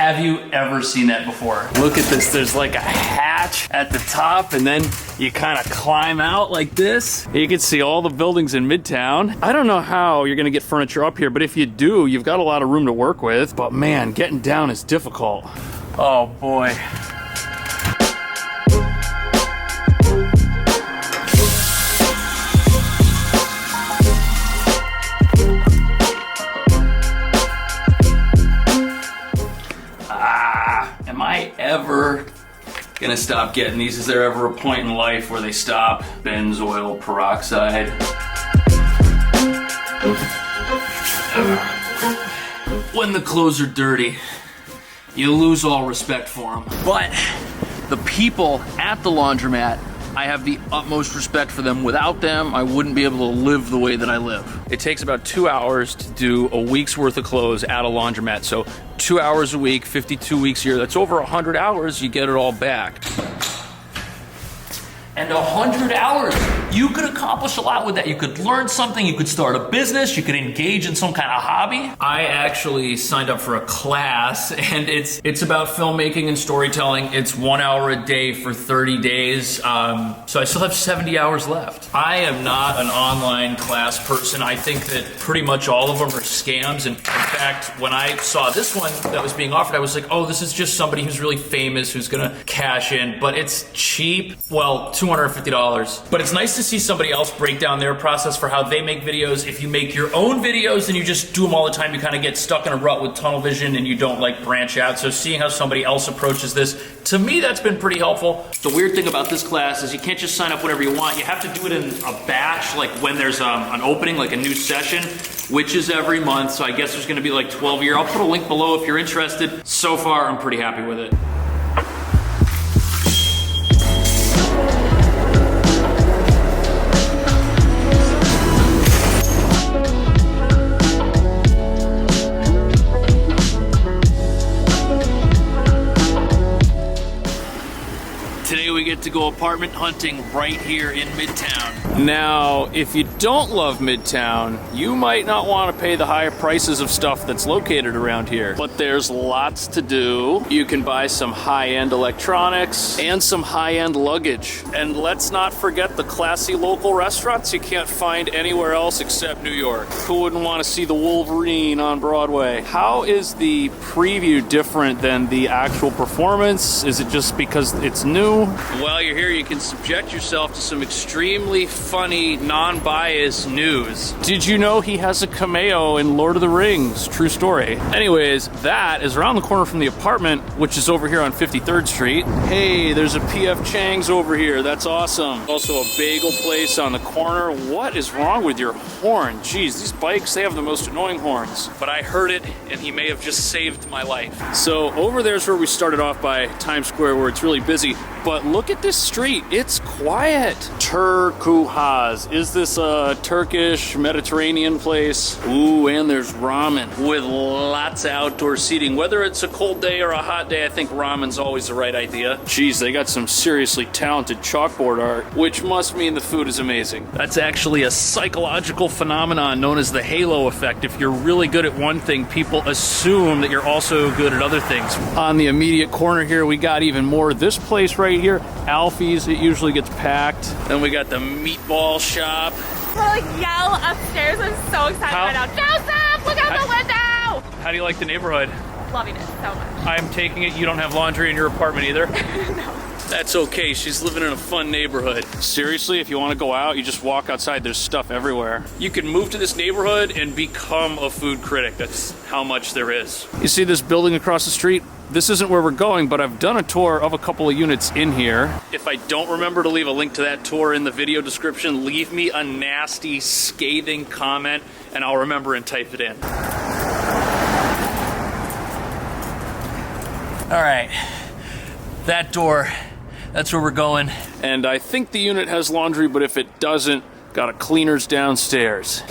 Have you ever seen that before? Look at this, there's like a hatch at the top and then you kind of climb out like this. You can see all the buildings in Midtown. I don't know how you're gonna get furniture up here, but if you do, you've got a lot of room to work with. But man, getting down is difficult. Oh boy. Am I ever gonna stop getting these? Is there ever a point in life where they stop? Benzoyl peroxide. When the clothes are dirty, you lose all respect for them. But the people at the laundromat, I have the utmost respect for them. Without them, I wouldn't be able to live the way that I live. It takes about 2 hours to do a week's worth of clothes at a laundromat. So 2 hours a week, 52 weeks a year, that's over 100 hours, you get it all back. And 100 hours, you could accomplish a lot with that. You could learn something, you could start a business, you could engage in some kind of hobby. I actually signed up for a class and it's about filmmaking and storytelling. It's 1 hour a day for 30 days. So I still have 70 hours left. I am not an online class person. I think that pretty much all of them are scams. And in fact, when I saw this one that was being offered, I was like, oh, this is just somebody who's really famous who's gonna cash in, but it's cheap. Well, $250. But it's nice to see somebody else break down their process for how they make videos. If you make your own videos and you just do them all the time, you kind of get stuck in a rut with tunnel vision and you don't like branch out. So seeing how somebody else approaches this, to me, that's been pretty helpful. The weird thing about this class is you can't just sign up whenever you want. You have to do it in a batch, like when there's an opening, like a new session, which is every month. So I guess there's gonna be like 12 a year. I'll put a link below if you're interested. So far, I'm pretty happy with it. Today we get to go apartment hunting right here in Midtown. Now, if you don't love Midtown, you might not want to pay the higher prices of stuff that's located around here. But there's lots to do. You can buy some high-end electronics and some high-end luggage. And let's not forget the classy local restaurants you can't find anywhere else except New York. Who wouldn't want to see the Wolverine on Broadway? How is the preview different than the actual performance? Is it just because it's new? While you're here, you can subject yourself to some extremely funny, non-biased news. Did you know he has a cameo in Lord of the Rings? True story. Anyways, that is around the corner from the apartment, which is over here on 53rd Street. Hey, there's a PF Chang's over here. That's awesome. Also a bagel place on the corner. What is wrong with your horn? Jeez, these bikes, they have the most annoying horns. But I heard it, and he may have just saved my life. So over there's where we started off by Times Square, where it's really busy. But look at this street, it's quiet. Turkuhaz. Is this a Turkish Mediterranean place? Ooh, and there's ramen with lots of outdoor seating. Whether it's a cold day or a hot day, I think ramen's always the right idea. Geez, they got some seriously talented chalkboard art, which must mean the food is amazing. That's actually a psychological phenomenon known as the halo effect. If you're really good at one thing, people assume that you're also good at other things. On the immediate corner here, we got even more. This place right here, Alfie's, it usually gets packed. Then we got the meatball shop. I like yell upstairs. I'm so excited right now. Joseph, look out the window! How do you like the neighborhood? Loving it so much. I'm taking it you don't have laundry in your apartment either? No. That's okay, she's living in a fun neighborhood. Seriously, if you want to go out, you just walk outside, there's stuff everywhere. You can move to this neighborhood and become a food critic. That's how much there is. You see this building across the street? This isn't where we're going, but I've done a tour of a couple of units in here. If I don't remember to leave a link to that tour in the video description, leave me a nasty, scathing comment, and I'll remember and type it in. All right, that door, that's where we're going. And I think the unit has laundry, but if it doesn't, got a cleaners downstairs.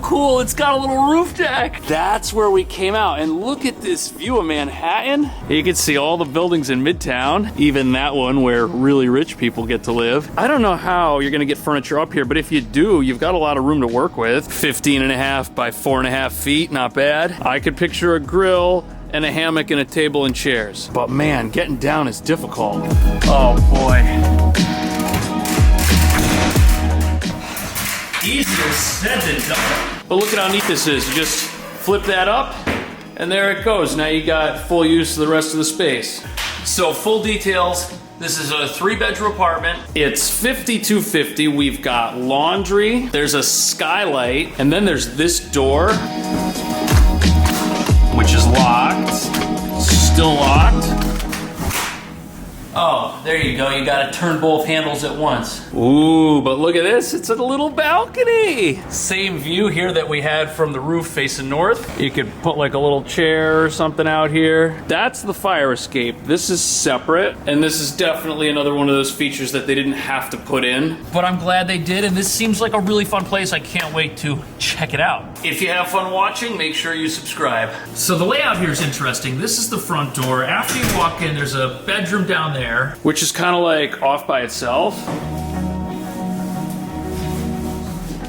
cool. It's got a little roof deck. That's where we came out. And look at this view of Manhattan. You can see all the buildings in Midtown, even that one where really rich people get to live. I don't know how you're gonna get furniture up here, but if you do, you've got a lot of room to work with. 15.5 by 4.5 feet, not bad. I could picture a grill and a hammock and a table and chairs. But man, getting down is difficult. Oh boy. Easier said than done. But look at how neat this is. You just flip that up, and there it goes. Now you got full use of the rest of the space. So full details. This is a 3-bedroom apartment. It's 5250. We've got laundry. There's a skylight, and then there's this door, which is locked. Still locked. Oh, there you go. You gotta turn both handles at once. Ooh, but look at this. It's a little balcony. Same view here that we had from the roof facing north. You could put like a little chair or something out here. That's the fire escape. This is separate, and this is definitely another one of those features that they didn't have to put in. But I'm glad they did, and this seems like a really fun place. I can't wait to check it out. If you have fun watching, make sure you subscribe. So the layout here is interesting. This is the front door. After you walk in, there's a bedroom down there, which is kind of like off by itself.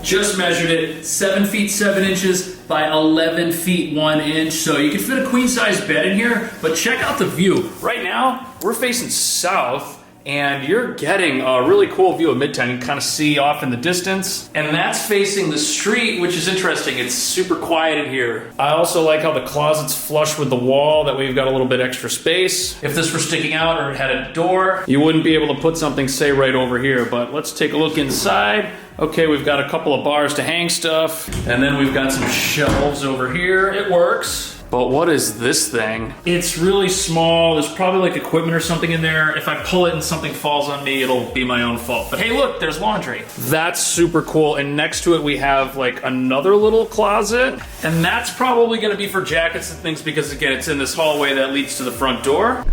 Just measured it, 7 feet 7 inches by 11 feet 1 inch. So you can fit a queen size bed in here, but check out the view. Right now, we're facing south, and you're getting a really cool view of Midtown. You can kind of see off in the distance, and that's facing the street, which is interesting. It's super quiet in here. I also like how the closet's flush with the wall. That way you've got a little bit extra space. If this were sticking out or it had a door, you wouldn't be able to put something, say, right over here. But let's take a look inside. Okay, we've got a couple of bars to hang stuff, and then we've got some shelves over here. It works. But what is this thing? It's really small. There's probably like equipment or something in there. If I pull it and something falls on me, it'll be my own fault. But hey, look, there's laundry. That's super cool. And next to it, we have like another little closet. And that's probably gonna be for jackets and things because again, it's in this hallway that leads to the front door.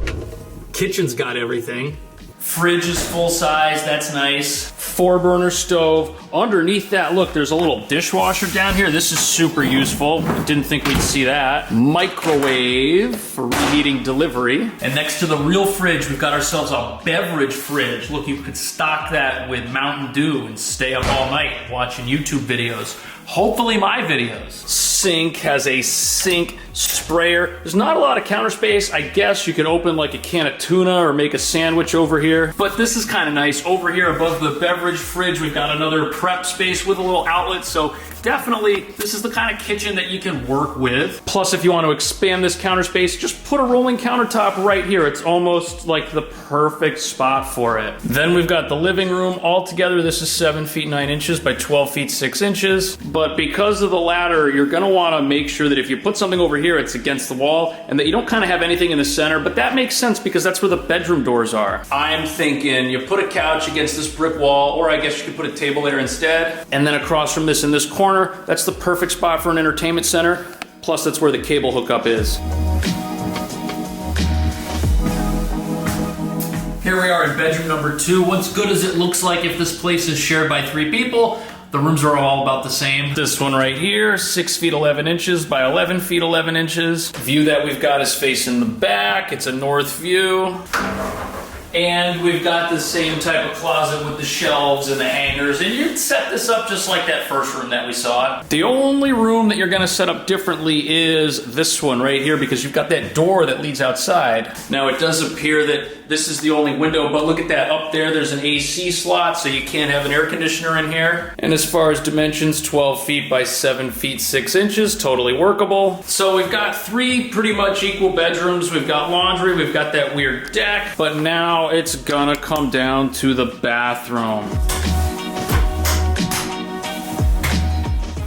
Kitchen's got everything. Fridge is full size, that's nice. 4-burner stove. Underneath that, look, there's a little dishwasher down here. This is super useful. Didn't think we'd see that. Microwave for reheating delivery. And next to the real fridge, we've got ourselves a beverage fridge. Look, you could stock that with Mountain Dew and stay up all night watching YouTube videos. Hopefully my videos. Sink has a sink sprayer. There's not a lot of counter space. I guess you could open like a can of tuna or make a sandwich over here. But this is kind of nice. Over here above the beverage fridge, we've got another prep space with a little outlet. So definitely, this is the kind of kitchen that you can work with. Plus, if you want to expand this counter space, just put a rolling countertop right here. It's almost like the perfect spot for it. Then we've got the living room. Altogether, this is 7 feet 9 inches by 12 feet 6 inches. But because of the ladder, you're gonna wanna make sure that if you put something over here, it's against the wall, and that you don't kind of have anything in the center, but that makes sense because that's where the bedroom doors are. I'm thinking you put a couch against this brick wall, or I guess you could put a table there instead, and then across from this in this corner, that's the perfect spot for an entertainment center. Plus, that's where the cable hookup is. Here we are in bedroom number 2. What's good is it looks like if this place is shared by 3 people, the rooms are all about the same. This one right here, 6 feet 11 inches by 11 feet 11 inches. View that we've got is facing the back. It's a north view. And we've got the same type of closet with the shelves and the hangers, and you'd set this up just like that first room that we saw. The only room that you're gonna set up differently is this one right here because you've got that door that leads outside. Now it does appear that this is the only window, but look at that up there, there's an AC slot, so you can't have an air conditioner in here. And as far as dimensions, 12 feet by 7 feet 6 inches, totally workable. So we've got 3 pretty much equal bedrooms, we've got laundry, we've got that weird deck, but now it's gonna come down to the bathroom.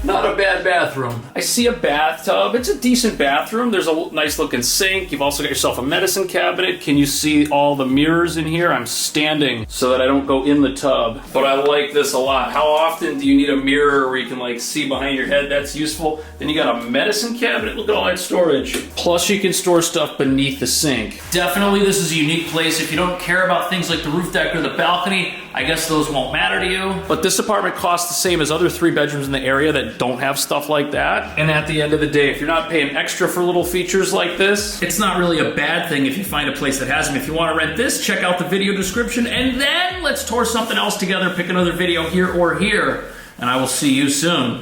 Not a bad bathroom. I see a bathtub. It's a decent bathroom. There's a nice looking sink. You've also got yourself a medicine cabinet. Can you see all the mirrors in here? I'm standing so that I don't go in the tub. But I like this a lot. How often do you need a mirror where you can like see behind your head? That's useful. Then you got a medicine cabinet. Look at all that storage. Plus you can store stuff beneath the sink. Definitely this is a unique place. If you don't care about things like the roof deck or the balcony, I guess those won't matter to you. But this apartment costs the same as other 3 bedrooms in the area that that don't have stuff like that. And at the end of the day, if you're not paying extra for little features like this, it's not really a bad thing if you find a place that has them. If you want to rent this, check out the video description, and then let's tour something else together, pick another video here or here, and I will see you soon.